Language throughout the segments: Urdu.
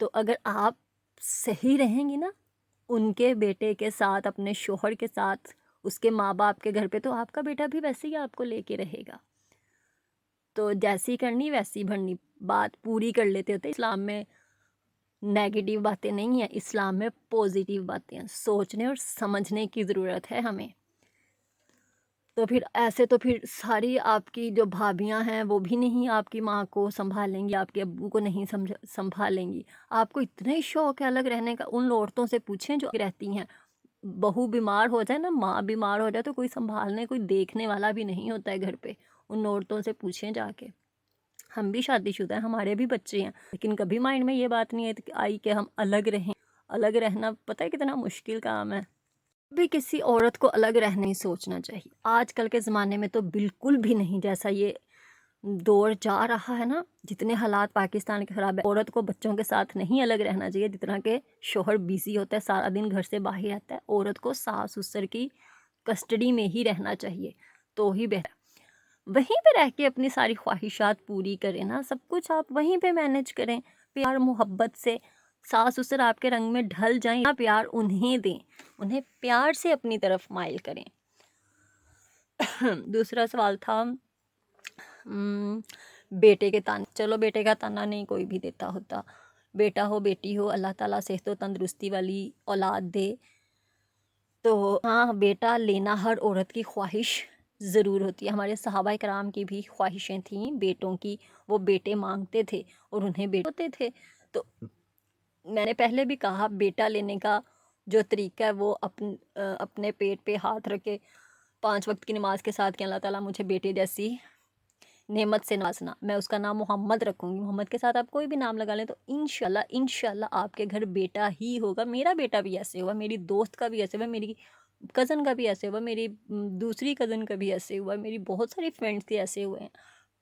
تو اگر آپ صحیح رہیں گی نا ان کے بیٹے کے ساتھ، اپنے شوہر کے ساتھ، اس کے ماں باپ کے گھر پہ، تو آپ کا بیٹا بھی ویسے ہی آپ کو لے کے رہے گا. تو جیسی کرنی ویسی بھرنی، بات پوری کر لیتے ہوتے. اسلام میں نیگیٹو باتیں نہیں ہیں، اسلام میں پازیٹیو باتیں ہیں. سوچنے اور سمجھنے کی ضرورت ہے ہمیں. تو پھر ایسے تو پھر ساری آپ کی جو بھابیاں ہیں وہ بھی نہیں آپ کی ماں کو سنبھالیں گی، آپ کے ابو کو نہیں سنبھالیں گی. آپ کو اتنا ہی شوق ہے الگ رہنے کا، ان عورتوں سے پوچھیں جو رہتی ہیں. بہو بیمار ہو جائے نا، ماں بیمار ہو جائے تو کوئی سنبھالنے، کوئی دیکھنے والا بھی نہیں ہوتا ہے گھر پہ. ان عورتوں سے پوچھیں جا کے. ہم بھی شادی شدہ ہیں، ہمارے بھی بچے ہیں، لیکن کبھی مائنڈ میں یہ بات نہیں آئی کہ ہم الگ رہیں. الگ رہنا پتہ ہے کتنا مشکل کام ہے. بھی کسی عورت کو الگ رہنے ہی سوچنا چاہیے. آج کل کے زمانے میں تو بالکل بھی نہیں. جیسا یہ دور جا رہا ہے نا، جتنے حالات پاکستان کے خراب ہے، عورت کو بچوں کے ساتھ نہیں الگ رہنا چاہیے. جتنا کہ شوہر بیزی ہوتا ہے، سارا دن گھر سے باہر رہتا ہے، عورت کو ساس سسر کی کسٹڈی میں ہی رہنا چاہیے تو ہی بہتر. وہیں پہ رہ کے اپنی ساری خواہشات پوری کریں نا، سب کچھ آپ وہیں پہ مینیج کریں، پیار محبت سے. ساس سسر آپ کے رنگ میں ڈھل جائیں، پیار انہیں دیں، انہیں پیار سے اپنی طرف مائل کریں. دوسرا سوال تھا بیٹے کے تانے. چلو بیٹے کا تانا نہیں کوئی بھی دیتا ہوتا، بیٹا ہو بیٹی ہو، اللہ تعالیٰ صحت و تندرستی والی اولاد دے. تو ہاں، بیٹا لینا ہر عورت کی خواہش ضرور ہوتی ہے. ہمارے صحابہ کرام کی بھی خواہشیں تھیں بیٹوں کی، وہ بیٹے مانگتے تھے اور انہیں بیٹے ہوتے تھے. تو میں نے پہلے بھی کہا، بیٹا لینے کا جو طریقہ ہے وہ اپنے پیٹ پہ ہاتھ رکھ کے 5 وقت کی نماز کے ساتھ کہ اللہ تعالیٰ مجھے بیٹے جیسی نعمت سے نوازنا، میں اس کا نام محمد رکھوں گی. محمد کے ساتھ آپ کوئی بھی نام لگا لیں تو انشاءاللہ آپ کے گھر بیٹا ہی ہوگا. میرا بیٹا بھی ایسے ہوا، میری دوست کا بھی ایسے ہوا، میری کزن کا بھی ایسے ہوا، میری دوسری کزن کا بھی ایسے ہوا، میری بہت ساری فرینڈس کے ایسے ہوئے ہیں.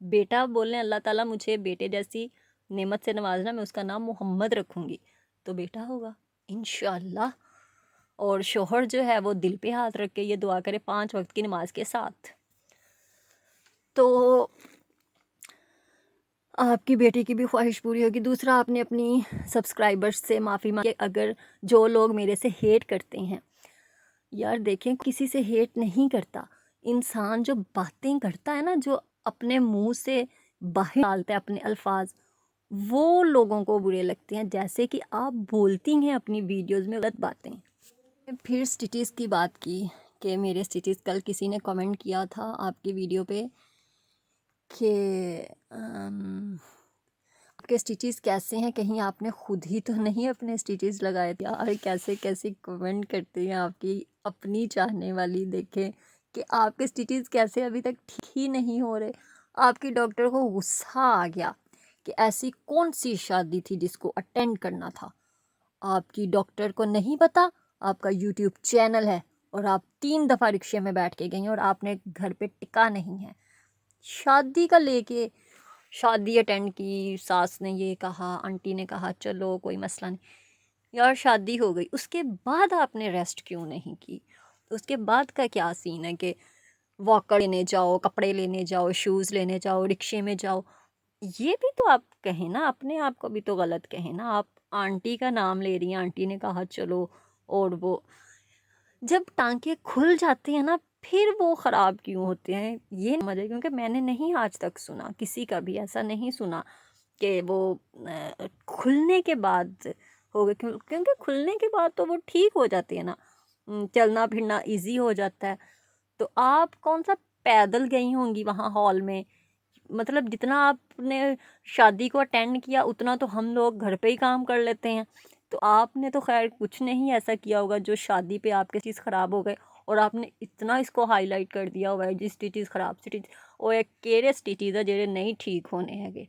بیٹا بولیں اللہ تعالیٰ مجھے بیٹے جیسی نعمت سے نوازنا، میں اس کا نام محمد رکھوں گی، تو بیٹا ہوگا انشاءاللہ. اور شوہر جو ہے وہ دل پہ ہاتھ رکھ کے یہ دعا کرے 5 وقت کی نماز کے ساتھ. تو آپ کی بیٹی کی بھی خواہش پوری ہوگی. دوسرا، آپ نے اپنی سبسکرائبرز سے معافی مانگی. اگر جو لوگ میرے سے ہیٹ کرتے ہیں، یار دیکھیں کسی سے ہیٹ نہیں کرتا. انسان جو باتیں کرتا ہے نا، جو اپنے منہ سے باہر ڈالتا ہے اپنے الفاظ، وہ لوگوں کو برے لگتے ہیں. جیسے کہ آپ بولتی ہیں اپنی ویڈیوز میں غلط باتیں. پھر سٹیچز کی بات کی کہ میرے سٹیچز، کل کسی نے کمنٹ کیا تھا آپ کی ویڈیو پہ کہ آپ کے سٹیچز کیسے ہیں، کہیں آپ نے خود ہی تو نہیں اپنے سٹیچز لگائے تھے. اور کیسے کمنٹ کرتے ہیں آپ کی اپنی چاہنے والی. دیکھیں کہ آپ کے سٹیچز کیسے ابھی تک ٹھیک ہی نہیں ہو رہے. آپ کی ڈاکٹر کو غصہ آ گیا کہ ایسی کون سی شادی تھی جس کو اٹینڈ کرنا تھا. آپ کی ڈاکٹر کو نہیں پتا آپ کا یوٹیوب چینل ہے، اور آپ 3 دفعہ رکشے میں بیٹھ کے گئی اور آپ نے گھر پہ ٹکا نہیں ہے. شادی کا لے کے شادی اٹینڈ کی، ساس نے یہ کہا، آنٹی نے کہا چلو کوئی مسئلہ نہیں. یار شادی ہو گئی، اس کے بعد آپ نے ریسٹ کیوں نہیں کی؟ اس کے بعد کا کیا سین ہے کہ واکر لینے جاؤ، کپڑے لینے جاؤ، شوز لینے جاؤ، رکشے میں جاؤ؟ یہ بھی تو آپ کہیں نا، اپنے آپ کو بھی تو غلط کہیں نا. آپ آنٹی کا نام لے رہی ہیں، آنٹی نے کہا چلو، اور وہ جب ٹانکے کھل جاتے ہیں نا پھر وہ خراب کیوں ہوتے ہیں یہ سمجھ ہے. کیونکہ میں نے نہیں آج تک سنا، کسی کا بھی ایسا نہیں سنا کہ وہ کھلنے کے بعد ہو گئے. کیونکہ کھلنے کے بعد تو وہ ٹھیک ہو جاتے ہیں نا، چلنا پھرنا ایزی ہو جاتا ہے. تو آپ کون سا پیدل گئی ہوں گی وہاں ہال میں؟ مطلب جتنا آپ نے شادی کو اٹینڈ کیا اتنا تو ہم لوگ گھر پہ ہی کام کر لیتے ہیں. تو آپ نے تو خیر کچھ نہیں ایسا کیا ہوگا جو شادی پہ آپ کے چیز خراب ہو گئے اور آپ نے اتنا اس کو ہائی لائٹ کر دیا ہوا ہے جی سٹیچز خراب. سٹیچ وہ ایک کیڑے سٹیچز ہے جڑے نہیں ٹھیک ہونے ہیں گے.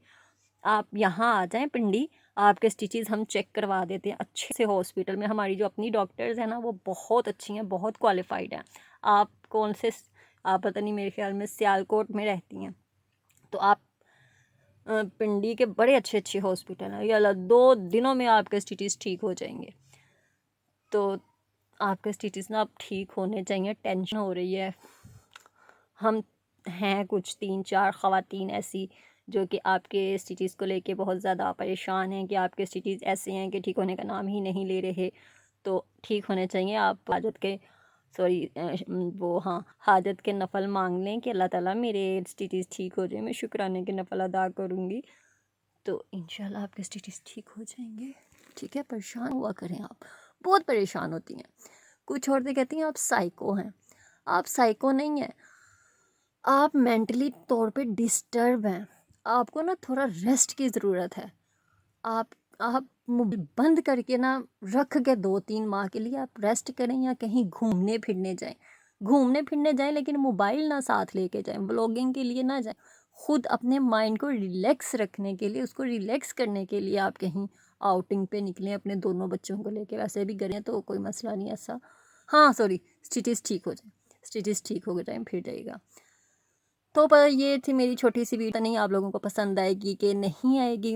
آپ یہاں آ جائیں پنڈی، آپ کے سٹیچز ہم چیک کروا دیتے ہیں اچھے سے ہاسپٹل میں. ہماری جو اپنی ڈاکٹرز ہیں نا وہ بہت اچھی ہیں، بہت کوالیفائڈ ہیں. آپ کون سے، آپ پتہ نہیں، میرے خیال میں سیالکوٹ میں رہتی ہیں، تو آپ پنڈی کے بڑے اچھے ہاسپٹل ہیں. یا 2 دنوں میں آپ کے سٹیچز ٹھیک ہو جائیں گے. تو آپ کے سٹیچز نا اب ٹھیک ہونے چاہیے. ٹینشن ہو رہی ہے. ہم ہیں کچھ 3-4 خواتین ایسی جو کہ آپ کے اسٹیچز کو لے کے بہت زیادہ پریشان ہیں کہ آپ کے اسٹیچز ایسے ہیں کہ ٹھیک ہونے کا نام ہی نہیں لے رہے، تو ٹھیک ہونے چاہیے. آپ حاجت کے حاجت کے نفل مانگ لیں کہ اللہ تعالیٰ میرے اسٹیچز ٹھیک ہو جائیں، میں شکرانے کے نفل ادا کروں گی، تو انشاءاللہ آپ کے اسٹیچز ٹھیک ہو جائیں گے. ٹھیک ہے، پریشان ہوا کریں، آپ بہت پریشان ہوتی ہیں. کچھ عورتیں کہتی ہیں آپ سائیکو ہیں. آپ سائیکو نہیں ہیں، آپ مینٹلی طور پہ ڈسٹرب ہیں. آپ کو نا تھوڑا ریسٹ کی ضرورت ہے. آپ موبائل بند کر کے نا رکھ کے 2-3 ماہ کے لیے آپ ریسٹ کریں یا کہیں گھومنے پھرنے جائیں لیکن موبائل نہ ساتھ لے کے جائیں، بلاگنگ کے لیے نہ جائیں. خود اپنے مائنڈ کو ریلیکس رکھنے کے لیے، اس کو ریلیکس کرنے کے لیے آپ کہیں آؤٹنگ پہ نکلیں اپنے دونوں بچوں کو لے کے. ویسے بھی کریں تو کوئی مسئلہ نہیں ایسا. اسٹیچز ٹھیک ہو جائیں پھر جائے گا. تو یہ تھی میری چھوٹی سی ویڈیو. نہیں آپ لوگوں کو پسند آئے گی کہ نہیں آئے گی،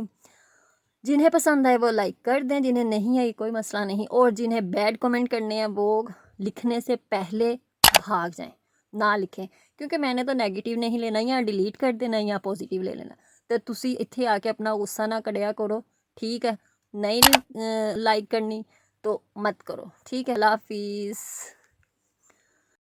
جنہیں پسند آئے وہ لائک کر دیں، جنہیں نہیں آئی کوئی مسئلہ نہیں. اور جنہیں بیڈ کمنٹ کرنے ہیں وہ لکھنے سے پہلے بھاگ جائیں، نہ لکھیں، کیونکہ میں نے تو نیگیٹیو نہیں لینا، یا ڈیلیٹ کر دینا یا پازیٹیو لے لینا. تو تسی اتھے آ کے اپنا غصہ نہ کڑیا کرو، ٹھیک ہے. نہیں لائک کرنی تو مت کرو، ٹھیک ہے. اللہ حافظ.